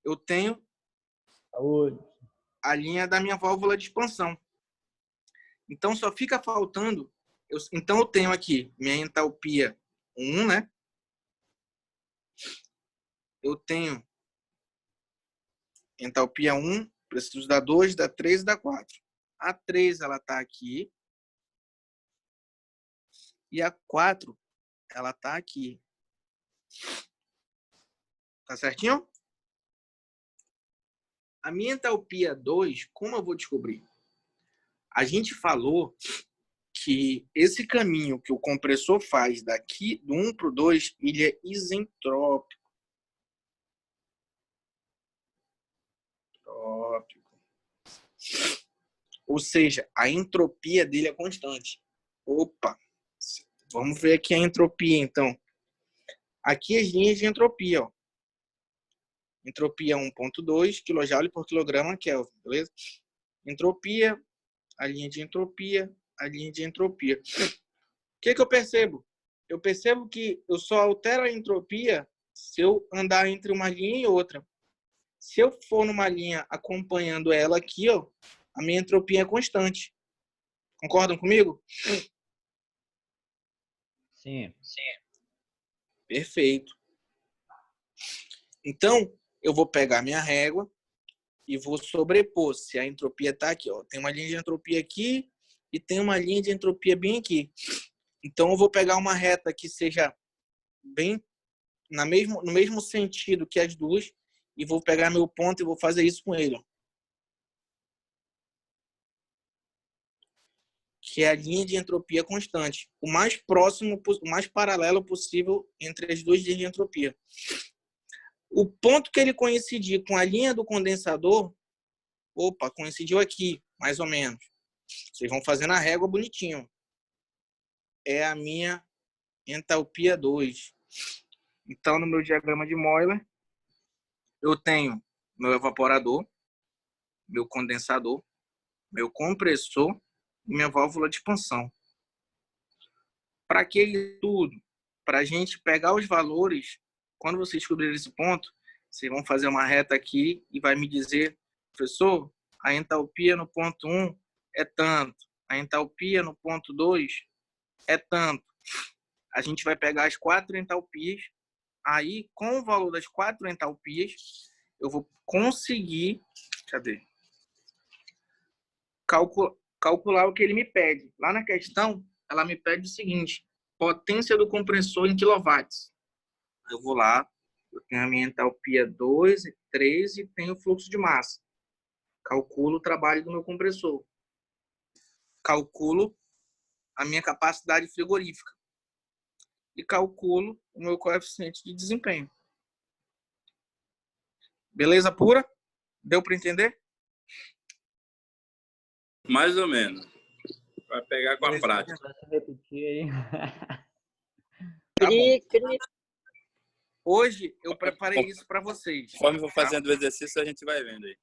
Eu tenho a linha da minha válvula de expansão. Então, só fica faltando... Então, eu tenho aqui minha entalpia 1, né? Eu tenho entalpia 1, preciso da 2, da 3 e da 4. A 3, ela está aqui. E a 4, ela está aqui. Tá certinho? A minha entalpia 2, como eu vou descobrir? A gente falou que esse caminho que o compressor faz daqui do 1 para o 2, ele é isentrópico. Ou seja, a entropia dele é constante. Opa! Vamos ver aqui a entropia, então. Aqui as linhas de entropia, ó. Entropia 1.2 kJ por quilograma Kelvin, beleza? Entropia, a linha de entropia, a linha de entropia. O que eu percebo? Eu percebo que eu só altero a entropia se eu andar entre uma linha e outra. Se eu for numa linha acompanhando ela aqui, ó, a minha entropia é constante. Concordam comigo? Sim. Perfeito. Então, eu vou pegar minha régua e vou sobrepor. Se a entropia está aqui, ó, tem uma linha de entropia aqui e tem uma linha de entropia bem aqui. Então, eu vou pegar uma reta que seja bem no mesmo sentido que as duas e vou pegar meu ponto e vou fazer isso com ele. Ó. Que é a linha de entropia constante. O mais próximo, o mais paralelo possível entre as duas linhas de entropia. O ponto que ele coincidir com a linha do condensador, opa, coincidiu aqui, mais ou menos. Vocês vão fazer na régua bonitinho. É a minha entalpia 2. Então, no meu diagrama de Euler, eu tenho meu evaporador, meu condensador, meu compressor e minha válvula de expansão. Para que tudo? Para a gente pegar os valores, quando vocês descobrirem esse ponto, vocês vão fazer uma reta aqui e vai me dizer, professor, a entalpia no ponto 1 é tanto, a entalpia no ponto 2 é tanto. A gente vai pegar as 4 entalpias, aí com o valor das 4 entalpias, eu vou conseguir, calcular o que ele me pede. Lá na questão, ela me pede o seguinte, potência do compressor em quilowatts. Eu vou lá, eu tenho a minha entalpia 2 e 3 e tenho o fluxo de massa. Calculo o trabalho do meu compressor. Calculo a minha capacidade frigorífica. E calculo o meu coeficiente de desempenho. Beleza pura? Deu para entender? Mais ou menos. Vai pegar com a prática. Vai se repetir aí. Tá bom. Cri. Hoje eu preparei isso para vocês. Conforme for fazendo o exercício, a gente vai vendo aí.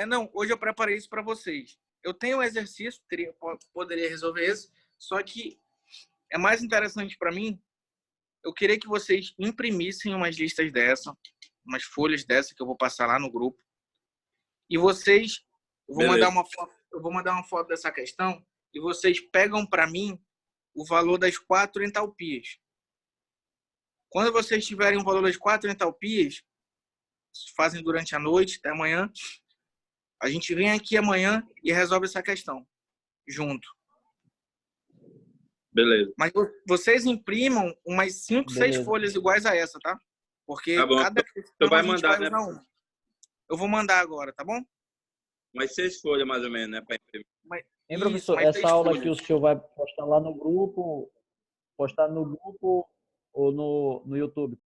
Não, hoje eu preparei isso para vocês. Eu tenho um exercício, poderia resolver isso, só que é mais interessante para mim. Eu queria que vocês imprimissem umas listas dessa, umas folhas dessa que eu vou passar lá no grupo. E vocês, eu vou mandar uma foto dessa questão e vocês pegam para mim o valor das 4 entalpias. Quando vocês tiverem o valor das 4 entalpias, fazem durante a noite, até amanhã, a gente vem aqui amanhã e resolve essa questão junto. Beleza. Mas vocês imprimam umas 5, 6 folhas iguais a essa, tá? Porque Tá bom. cada questão Tu vai a gente mandar, vai usar uma. Eu vou mandar agora, tá bom? Umas 6 folhas, mais ou menos, né? Pra imprimir. Hein, professor, mais essa 6 aula folhas. aqui o senhor vai postar lá no grupo, ou no YouTube?